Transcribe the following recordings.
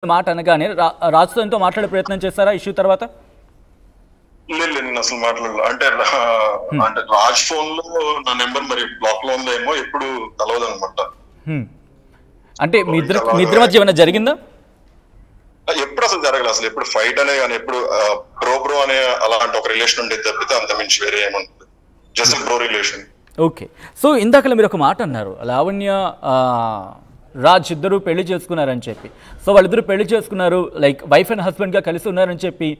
మాట అనగానే రాజుతో ఎంతో మాట్లాడే ప్రయత్నం చేస్తారా ఇష్యూ తర్వాత? లేదు నేను అసలు మాట్లాడలేదు. అంటే రాజ్ ఫోన్ లో నా నెంబర్ మరి బ్లాక్ లో ఉందేమో, ఎప్పుడు కలవదు అనమాట. అంటే మీ ఇద్దరి మధ్య ఏమైనా జరిగిందా? ఎప్పుడు అసలు జరగలేదు. అసలు ఎప్పుడు ఫైట్ అనే కానీ ఎప్పుడు బ్రో అనే అలాంటి ఒక రిలేషన్ ఉండేది తప్పితే అంత మించి వేరే ఏమంటుంది. Just bro relation. Okay. So ఇందాక మీరు ఒక మాట అన్నారు, లావణ్య రాజ్ ఇద్దరు పెళ్లి చేసుకున్నారని చెప్పి. సో వాళ్ళిద్దరు పెళ్లి చేసుకున్నారు, లైక్ వైఫ్ అండ్ హస్బెండ్గా కలిసి ఉన్నారని చెప్పి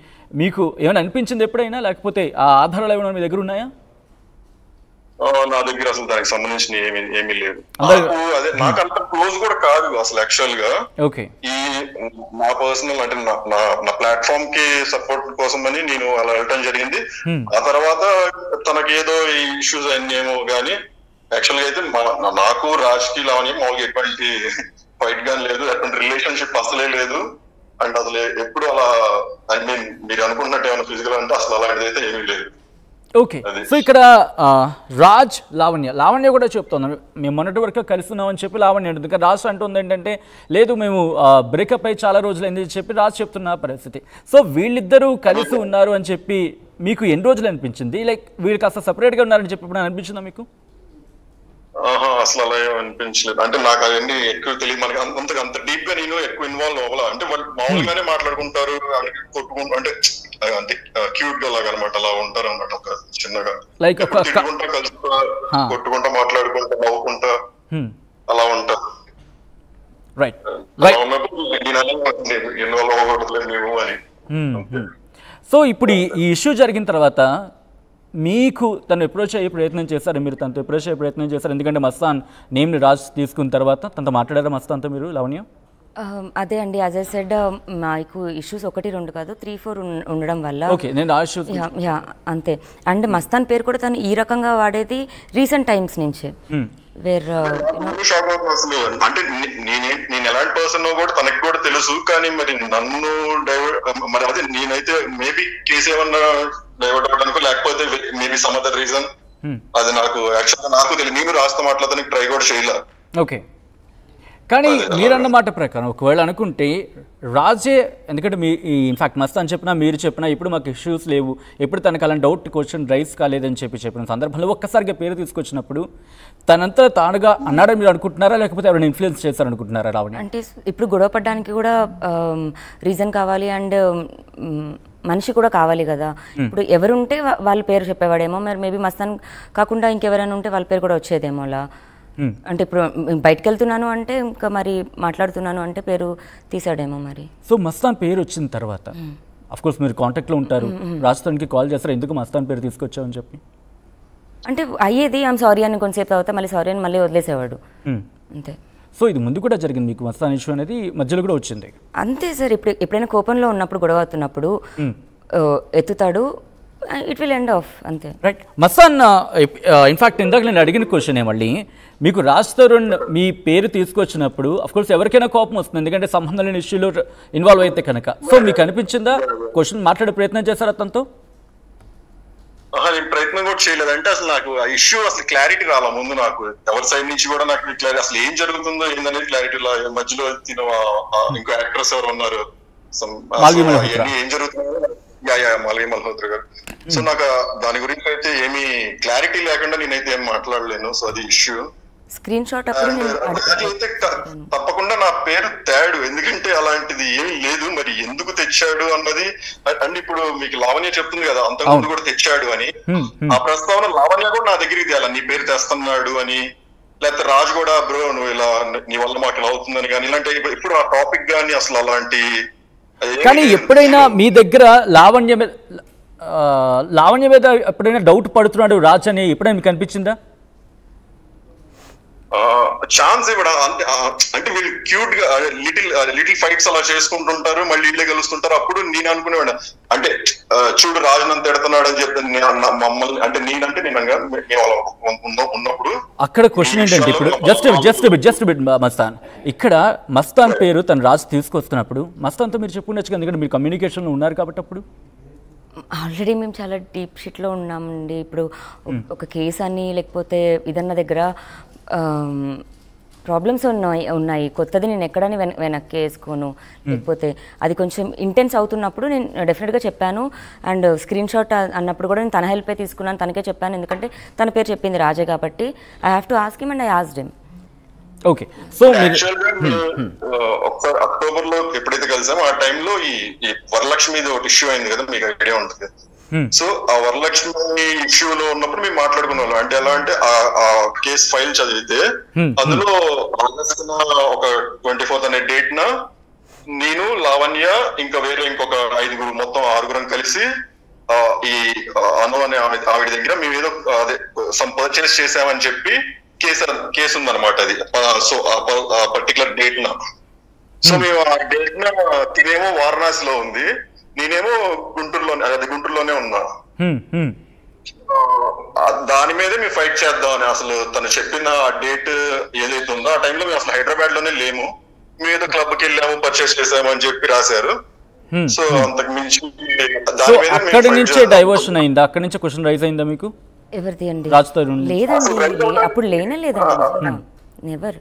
మీకు ఏమైనా అనిపించింది ఎప్పుడైనా? లేకపోతే ఆ ఆధారాలు ఏమైనా మీ దగ్గర ఉన్నాయా? నా దగ్గర అసలు దానికి సంబంధించిన ఏమీ లేదు. అదే నాకు అంత క్లోజ్ కూడా కాదు అసలు యాక్చువల్ గా. ఓకే. ఈ నా పర్సనల్ అంటే నా ప్లాట్ఫామ్ కి సపోర్ట్ కోసం అని నేను అలా వెళ్ళటం జరిగింది. ఆ తర్వాత తనకి ఏదో ఈ ఇష్యూస్ అన్ని ఏమో గానీ యాక్చువల్ గా అయితే నాకు రాజ్ కి లావణ్య మామూలుగా ఎటువంటి ఫైట్ గానీ లేదు, ఎటువంటి రిలేషన్షిప్ అసలే లేదు. అండ్ అసలు ఎప్పుడు అలా ఐ మీన్ మీరు అనుకున్నట్టు ఏమైనా ఫిజికల్ అంటే అసలు అలాంటిది అయితే ఏమీ లేదు. ఓకే. సో ఇక్కడ రాజ్ లావణ్య కూడా చెప్తున్నాను, మేము మొన్నటి వరకు కలిసి ఉన్నామని చెప్పి లావణ్య అంటుంది. ఇంకా రాజ్ అంటుంది ఏంటంటే లేదు మేము బ్రేకప్ అయ్యి చాలా రోజులు అయింది చెప్పి రాజ్ చెప్తున్న పరిస్థితి. సో వీళ్ళిద్దరూ కలిసి ఉన్నారు అని చెప్పి మీకు ఎన్ని రోజులు అనిపించింది? లైక్ వీళ్ళు కాస్త సపరేట్గా ఉన్నారని చెప్పి ఇప్పుడు అనిపించిందా మీకు? అసలు అలా అనిపించలేదు. అంటే నాకు అవన్నీ ఎక్కువ తెలియదు. మనకి అంత డీప్ గా నేను ఎక్కువ ఇన్వాల్వ్ అవ్వాల. అంటే వాళ్ళు మామూలుగానే మాట్లాడుకుంటారు, కొట్టుకుంటూ అంటే అంటే క్యూట్ గా లాగా అనమాట. అలా ఉంటారు అన్నమాట. ఒక చిన్నగా లైక్ తిట్టుకుంటా కలుసుకుంటా కొట్టుకుంటా మాట్లాడుకుంటా నవ్వుకుంటా అలా ఉంటారు. రైట్. ఇన్వాల్వ్ అవ్వకూడదు మేము అని. సో ఇప్పుడు ఈ ఇష్యూ జరిగిన తర్వాత మీకు తను అప్రోచ్ అయ్యే ప్రయత్నం చేశారు, మీరు తనతో అప్రోచ్ అయ్యే ప్రయత్నం చేశారు? ఎందుకంటే మస్తాన్ నేమ్ని రాజ్ తీసుకున్న తర్వాత తనతో మాట్లాడారా మస్తాన్తో మీరు, లావణ్య? అదే అండి, యాజ్ ఐ సెడ్ మాకు ఇష్యూస్ 1-2 కాదు 3-4 ఉండడం వల్ల. ఓకే, నేను యా అంతే. అండ్ మస్తాన్ పేరు కూడా తను ఈ రకంగా వాడేది రీసెంట్ టైమ్స్ నుంచి. అంటే నేను ఎలాంటి పర్సన్ కూడా తనకి కూడా తెలుసు. కానీ మరి నన్ను మరి అదే నేనైతే మేబీ కేసు ఏమన్నా డైవర్ట్ అవ్వడానికో లేకపోతే మేబీ సమ్ అదర్ రీజన్, అది నాకు యాక్చువల్గా నాకు తెలియదు. నేను రాస్తా మాట్లాడడానికి ట్రై కూడా చేయలే. ఓకే. కానీ మీరన్న మాట ప్రకారం ఒకవేళ అనుకుంటే రాజే, ఎందుకంటే మీ ఇన్ఫాక్ట్ మస్తాన్ చెప్పినా మీరు చెప్పినా ఇప్పుడు మాకు ఇష్యూస్ లేవు, ఎప్పుడు తనకు అలాంటి డౌట్ క్వశ్చన్ రైజ్ కాలేదని చెప్పిన సందర్భంలో ఒక్కసారిగా పేరు తీసుకొచ్చినప్పుడు తనంతా తానుగా అన్నాడని మీరు అనుకుంటున్నారా, లేకపోతే ఎవరైనా ఇన్ఫ్లుయెన్స్ చేశారనుకుంటున్నారా రావణి? అంటే ఇప్పుడు గొడవ పడడానికి కూడా రీజన్ కావాలి అండ్ మనిషి కూడా కావాలి కదా. ఇప్పుడు ఎవరుంటే వాళ్ళ పేరు చెప్పేవాడేమో, మరి మేబీ మస్తాన్ కాకుండా ఇంకెవరైనా ఉంటే వాళ్ళ పేరు కూడా వచ్చేదేమో అలా. అంటే ఇప్పుడు బయటకు వెళ్తున్నాను అంటే ఇంకా మరి మాట్లాడుతున్నాను అంటే పేరు తీసాడేమో మరి. సో మస్తాన్ పేరు వచ్చిన తర్వాత అఫ్ కోర్స్ మీరు కాంటాక్ట్లో ఉంటారు, రాజస్థాన్కి కాల్ చేస్తారు ఎందుకు మస్తాన్ పేరు తీసుకొచ్చావని చెప్పి? అంటే అయ్యేది ఐమ్ సారీ అని కొంతసేపు తర్వాత మళ్ళీ సారీ అని మళ్ళీ వదిలేసేవాడు అంతే. సో ఇది ముందు కూడా జరిగింది మీకు మస్తాన్ ఇష్యూ అనేది మధ్యలో కూడా వచ్చింది అంతే సార్. ఎప్పుడైనా కోపంలో ఉన్నప్పుడు గొడవ అవుతున్నప్పుడు ఎత్తుతాడు, ఇట్ విల్ ఎండ్ ఆఫ్ అంతే. రైట్. మస్తాన్ ఇన్ఫాక్ట్ ఇందాక నేను అడిగిన క్వశ్చనే మళ్ళీ, మీకు రాజ్ తరుణ్ మీ పేరు తీసుకొచ్చినప్పుడు అఫ్కోర్స్ ఎవరికైనా కోపం వస్తుంది, ఎందుకంటే సంబంధం లేని ఇష్యూలో ఇన్వాల్వ్ అయితే కనుక. సో మీకు అనిపించిందా క్వశ్చన్ మాట్లాడే ప్రయత్నం చేశారు అతనితో? నేను ప్రయత్నం కూడా చేయలేదు. అంటే అసలు నాకు ఆ ఇష్యూ అసలు క్లారిటీ రాలా ముందు. నాకు ఎవరి సైడ్ నుంచి కూడా నాకు క్లారిటీ అసలు ఏం జరుగుతుందో ఏందనేది క్లారిటీ. మధ్యలో ఇంకో యాక్ట్రెస్ ఎవరు ఉన్నారు, ఏం జరుగుతుందో మాల్వి మల్హోత్రా గారు. సో నాకు దాని గురించి అయితే ఏమీ క్లారిటీ లేకుండా నేనైతే ఏం మాట్లాడలేను. సో అది ఇష్యూ. స్క్రీన్ షాట్ అయితే తప్పకుండా నా పేరు తేడు, ఎందుకంటే అలాంటిది ఏమీ లేదు. మరి ఎందుకు తెచ్చాడు అన్నది. అండ్ ఇప్పుడు మీకు లావణ్య చెప్తుంది కదా అంతకుముందు కూడా తెచ్చాడు అని. ఆ ప్రస్తావన లావణ్య కూడా నా దగ్గరికి తేయాలి, నీ పేరు తెస్తున్నాడు అని. లేకపోతే రాజు కూడా బ్రో నువ్వు ఇలా నీ వల్ల మాకు ఇలా అవుతుందని కానీ ఇలాంటి ఇప్పుడు ఆ టాపిక్ కానీ అసలు అలాంటి. కానీ ఎప్పుడైనా మీ దగ్గర లావణ్య మీద ఎప్పుడైనా డౌట్ పడుతున్నాడు రాజ్ అని ఎప్పుడైనా మీకు అనిపించిందా? ఛాన్స్ ఇవ్వడం అంటే వీళ్ళు క్యూట్ గా లిటిల్ ఫైట్స్ అలా చేసుకుంటుంటారు, మళ్ళీ ఇళ్ళే కలుస్తుంటారు. అప్పుడు నేను అనుకునేవాడు అంటే చూడు రాజు నన్ను తిడుతున్నాడు అని చెప్పి మమ్మల్ని అంటే నేనంటే నేను ఉన్నప్పుడు అక్కడ క్వశ్చన్ ఏంటంటే ఇప్పుడు జస్ట్ బిట్ మస్తాన్, ఇక్కడ మస్తాన్ పేరు తను రాజు తీసుకొస్తున్నప్పుడు మస్తాన్తో మీరు చెప్పుండొచ్చు, ఎందుకంటే మీరు కమ్యూనికేషన్లో ఉన్నారు కాబట్టి అప్పుడు ఆల్రెడీ మేము చాలా డీప్ షిట్లో ఉన్నామండి. ఇప్పుడు ఒక కేసు అని లేకపోతే ఇదన్న దగ్గర ప్రాబ్లమ్స్ ఉన్నాయి కొత్తది నేను ఎక్కడని వెనక్కి వేసుకోను, లేకపోతే అది కొంచెం ఇంటెన్స్ అవుతున్నప్పుడు నేను డెఫినెట్గా చెప్పాను. అండ్ స్క్రీన్ షాట్ అన్నప్పుడు కూడా నేను తన హెల్పే తీసుకున్నాను, తనకే చెప్పాను. ఎందుకంటే తన పేరు చెప్పింది రాజే కాబట్టి I have to ask him and I asked him. Okay, so ఒకసారి అక్టోబర్ లో ఎప్పుడైతే కలిసామో ఆ టైంలో ఈ వరలక్ష్మి ఒకటి ఇష్యూ అయింది కదా, మీకు ఐడియా ఉంటుంది. సో ఆ వరలక్ష్మి ఇష్యూలో ఉన్నప్పుడు మేము మాట్లాడుకునే వాళ్ళం. అంటే ఎలా అంటే ఆ కేసు ఫైల్ చదివితే అందులో ఆగస్ట్ ఒక 24th అనే డేట్ న నేను, లావణ్య, ఇంకా వేరే ఇంకొక 5 మొత్తం 6 కలిసి ఈ అను అనే ఆవిడ దగ్గర మేము ఏదో అదే పర్చేస్ చేసామని చెప్పి కేసు ఉందన్నమాట. అది సో ఆ పర్టికులర్ డేట్ న. సో మేము ఆ డేట్ న తినేమో వారణాసిలో ఉంది, నేనేమో గుంటూరులోనే ఉన్నా. దాని మీదే మేము ఫైట్ చేద్దామని అసలు తను చెప్పిన ఆ డేట్ ఏదైతే ఉందో ఆ టైంలో మేము అసలు హైదరాబాద్ లోనే లేము, మేము ఏదో క్లబ్ కి వెళ్ళాము పర్చేస్ చేసాము అని చెప్పి రాశారు. సో అంతకు మించి అక్కడి నుంచే డైవర్షన్ అయిందా? అక్కడి నుంచి క్వశ్చన్ రైజ్ అయిందా మీకు? ఎవరిది అండి? లేదండి, అప్పుడు లేనే లేదండి, నెవర్.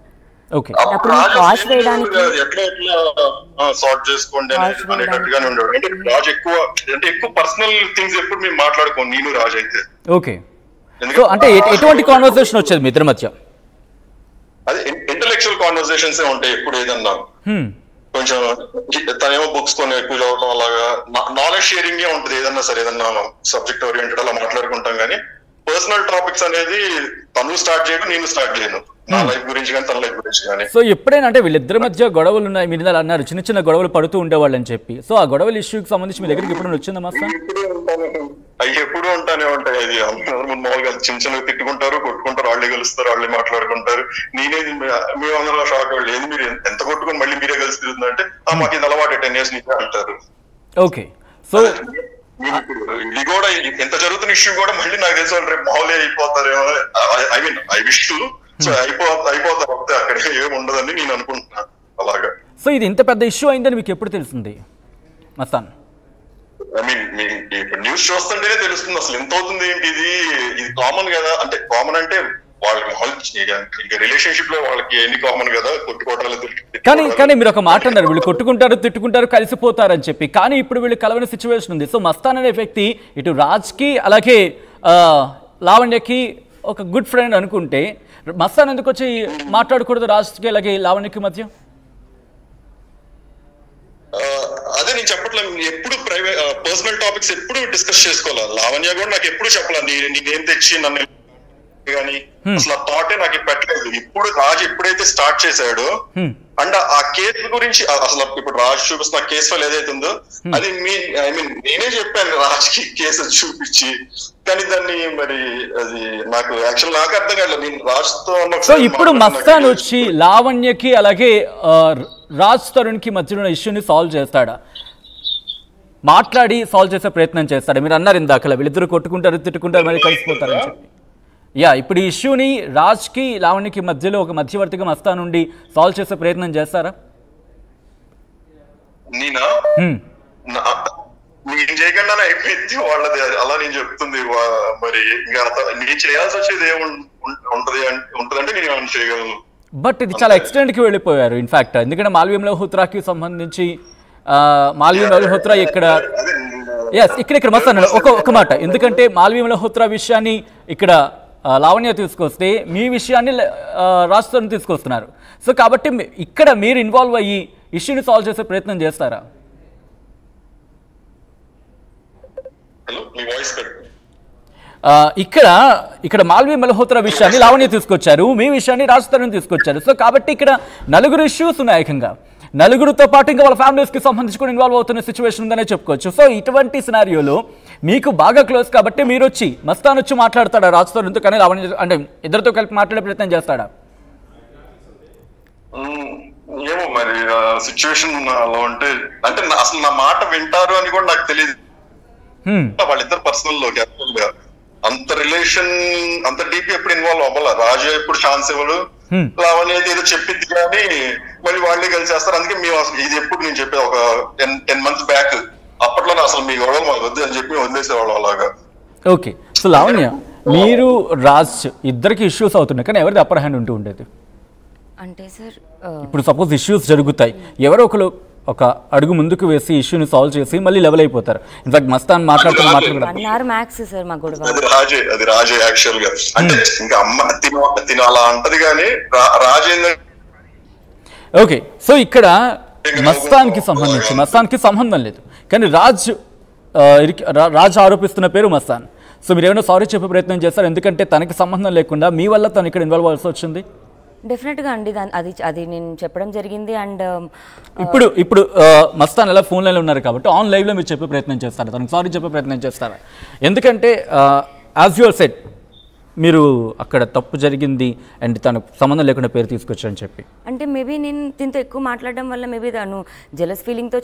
ఓకే, అప్పుడు వాష్ వేయడానికి సార్ట్ చేసుకోండి అనేటట్టుగానే ఉండేవాడు. అంటే రాజ్ ఎక్కువ పర్సనల్ థింగ్స్ ఎప్పుడు మేము మాట్లాడుకోండి నేను రాజ్ అయితే. ఓకే, అంటే ఎటువంటి కాన్వర్సేషన్ వచ్చేది మీ ఇద్దరి మధ్య? అదే ఇంటలెక్చువల్ కాన్వర్సేషన్స్ ఉంటాయి ఎప్పుడు. ఏదన్నా కొంచెం తనేమో బుక్స్ కొన్ని ఎక్కువ చదవడం, అలాగా నాలెడ్జ్ షేరింగ్ ఉంటుంది. ఏదన్నా సరే ఏదన్నా సబ్జెక్ట్ ఓరియంటెడ్ అలా మాట్లాడుకుంటాం, కానీ పర్సనల్ టాపిక్స్ అనేది తను స్టార్ట్ చేయడం, నేను స్టార్ట్ చేయను. నా లైఫ్ గురించి కానీ తన లైఫ్ గురించి కానీ. సో ఎప్పుడైనా అంటే వీళ్ళిద్దరి మధ్య గొడవలు ఉన్నాయి, మీరు అన్నారు చిన్న చిన్న గొడవలు పడుతూ ఉండేవాళ్ళు అని చెప్పి. సో ఆ గొడవల ఇష్యూకి సంబంధించి మీ దగ్గరికి ఎప్పుడు వచ్చిందా మాస్టర్? ఎప్పుడు ఉంటానే ఉంటాయి. అది మామూలుగా చిన్న చిన్నగా తిట్టుకుంటారు, కొట్టుకుంటారు, వాళ్ళే కలుస్తారు, వాళ్ళే మాట్లాడుకుంటారు. నేనేది మేమందరూ షాక్ అవ్వాలి, ఏది మీరు ఎంత కొట్టుకుని మళ్ళీ మీరే కలిసి తిరుగుతుందంటే మాకు ఇది అలవాటు 10 years నుంచి అంటారు. ఓకే, సో ఇది కూడా ఎంత జరుగుతున్న ఇష్యూ కూడా మళ్ళీ నాకు తెలిసి వాళ్ళు రేపు మామూలే అయిపోతారేమో. I mean I wish to. So అయిపోతారు అంతే, అక్కడ ఏమి ఉండదని నేను అనుకుంటున్నాను. అలాగా. సో ఇది ఇంత పెద్ద ఇష్యూ అయిందని మీకు ఎప్పుడు తెలిసింది మస్తాన్? ఐ మీన్ ఇప్పుడు న్యూస్ చూస్తుంటేనే తెలుస్తుంది అసలు ఎంత అవుతుంది ఏంటి. ఇది కామన్ కదా, అంటే కామన్ అంటే వాళ్ళకి రిలేషన్షిప్ లో వాళ్ళకి ఎన్ని కామన్ కదా, కొట్టుకోవటాలు. కానీ మీరు ఒక మాట అన్నారు, వీళ్ళు కొట్టుకుంటారు, తిట్టుకుంటారు, కలిసిపోతారు అని చెప్పి. కానీ ఇప్పుడు వీళ్ళు కలవని సిచ్యువేషన్ ఉంది. సో మస్తాన్ అనే వ్యక్తి ఇటు రాజ్కి అలాగే లావణ్యకి ఒక గుడ్ ఫ్రెండ్ అనుకుంటే, మస్తాన్ ఎందుకు వచ్చి మాట్లాడకూడదు రాజ్కి అలాగే లావణ్యకి మధ్య? అదే నేను చెప్పట్లేదు, ఎప్పుడు ప్రైవేట్ పర్సనల్ టాపిక్స్ ఎప్పుడు డిస్కస్ చేసుకోవాలి. లావణ్య కూడా నాకు ఎప్పుడు చెప్పలేదు నేనేం తెచ్చి నన్ను కానీ అసలు ఆ థాటే నాకు పెట్టలేదు. ఇప్పుడు రాజు ఎప్పుడైతే స్టార్ట్ చేశాడో అండ్ ఆ కేసు గురించి అసలు ఇప్పుడు రాజు చూపిస్తున్న కేసు ఫైల్ ఏదైతే ఉందో అది ఐ మీన్ నేనే చెప్పాను రాజ్కి కేసు చూపించి, కానీ దాన్ని మరి అది నాకు యాక్చువల్ నాకు అర్థం కాలేదు. నేను రాజ్తో సో ఇప్పుడు మస్తాన్ వచ్చి లావణ్యకి అలాగే రాజ్ తరుణ్కి మధ్య ఉన్న ఇష్యూని సాల్వ్ చేస్తాడా, మాట్లాడి సాల్వ్ చేసే ప్రయత్నం చేస్తాడా? మీరు అన్నారు ఇందాకలా వీళ్ళిద్దరు కొట్టుకుంటారు, తిట్టుకుంటారు, మరి కలిసిపోతారని చెప్పి. ఇప్పుడు ఈ ఇష్యూని రాజ్కి లావణ్యకి మధ్యలో ఒక మధ్యవర్తిగా మస్తాన్ నుండి సాల్వ్ చేసే ప్రయత్నం చేస్తారా? నేనా నేను చేయకుండా అయిపోయింది వాళ్ళది, అలా నేను చెప్తుంది. మరి ఇంకా నేను చేయాల్సి వచ్చేది ఉంటదంటే నేను ఏమైనా చేయగలను. బట్ ఇది చాలా ఎక్స్టెంట్కి వెళ్ళిపోయారు ఇన్ఫాక్ట్. ఎందుకంటే మాల్వియా మల్హోత్రాకి సంబంధించి మాల్వియా మల్హోత్రా ఇక్కడ ఇక్కడ మస్తాన్ ఒక మాట, ఎందుకంటే మాల్వియా మల్హోత్రా విషయాన్ని ఇక్కడ లావణ్య తీసుకొస్తే మీ విషయాన్ని రాజ్ తరుణ్ తీసుకొస్తున్నారు. సో కాబట్టి ఇక్కడ మీరు ఇన్వాల్వ్ అయ్యి ఇష్యూని సాల్వ్ చేసే ప్రయత్నం చేస్తారా? ఇక్కడ మాల్వియా మల్హోత్రా విషయాన్ని లావణ్య తీసుకొచ్చారు, మీ విషయాన్ని రాజ్ తరుణ్ తీసుకొచ్చారు. సో కాబట్టి ఇక్కడ నలుగురు ఇష్యూస్ ఉన్నాయి. ఏకంగా నలుగురితో పాటు ఇంకా వాళ్ళ ఫ్యామిలీస్కి సంబంధించి కూడా ఇన్వాల్వ్ అవుతున్న సిచ్యువేషన్ ఉందనే చెప్పుకోవచ్చు. సో ఇటువంటి సినారియోలో మీకు బాగా క్లోజ్ కాబట్టి మీరు వచ్చి మస్తాన్ వచ్చి మాట్లాడతాడా రాజ్ తరుణ్తో, కానీ లావణ్య అంటే ఇద్దరితో కలిపి మాట్లాడే ప్రయత్నం చేస్తాడా? ఏమో మరి సిచ్యువేషన్ అలా ఉంటే, అంటే అసలు నా మాట వింటారు అని కూడా నాకు తెలియదు. వాళ్ళిద్దరు పర్సనల్ లో అంత రిలేషన్ అంత డీప్ ఎప్పుడు ఇన్వాల్వ్ అవ్వాల. రాజు ఎప్పుడు ఛాన్స్ ఇవ్వడు, లావణ్య ఏదో చెప్పింది కానీ మళ్ళీ వాళ్ళే కలిసేస్తారు. అందుకే మేము అసలు ఇది ఎప్పుడు నేను చెప్పేది ఒక 10 months బ్యాక్, అప్పట్లోనే అసలు మీ గొడవలు మాకు వద్దు అని చెప్పి వదిలేసేవాళ్ళం అలాగా. ఓకే, సో లావణ్య మీరు రాజ్ ఇద్దరికి ఇష్యూస్ అవుతున్నాయి, కానీ ఎవరిది అప్పర్ హ్యాండ్ ఉంటూ ఉండేది? అంటే సార్ ఇప్పుడు సపోజ్ ఇష్యూస్ జరుగుతాయి, ఎవరో ఒకరు ఒక అడుగు ముందుకు వేసి ఇష్యూని సాల్వ్ చేసి మళ్ళీ లెవెల్ అయిపోతారు. ఇన్ఫాక్ట్ మస్తాన్ మాట్లాడుతున్న 1 hour మ్యాక్స్ సార్ మా గొడవ. అది రాజే యాక్చువల్ గా. అంటే ఇంకా అమ్మ తిన అలా అంటది కానీ రాజేంద్ర. ఓకే, సో ఇక్కడ మస్తాన్కి సంబంధం లేదు, కానీ రాజ్ ఆరోపిస్తున్న పేరు మస్తాన్. సో మీరు ఏమైనా సారీ చెప్పే ప్రయత్నం చేస్తారు, ఎందుకంటే తనకి సంబంధం లేకుండా మీ వల్ల తను ఇక్కడ ఇన్వాల్వ్ అవ్వాల్సి వచ్చింది? డెఫినెట్గా అండి, అది నేను చెప్పడం జరిగింది. అండ్ ఇప్పుడు మస్తాన్ ఎలా ఫోన్ లైన్లో ఉన్నారు కాబట్టి ఆన్ లైవ్లో మీరు చెప్పే ప్రయత్నం చేస్తారు, తనకు సారీ చెప్పే ప్రయత్నం చేస్తారా? ఎందుకంటే యాజ్ యువర్ సెట్ మీరు అక్కడ తప్పు జరిగింది అండ్ తనకు సంబంధం లేకుండా పేరు తీసుకొచ్చారని చెప్పి. అంటే మేబీ నేను దీంతో ఎక్కువ మాట్లాడడం వల్ల మేబీ తను జెలస్ ఫీలింగ్తో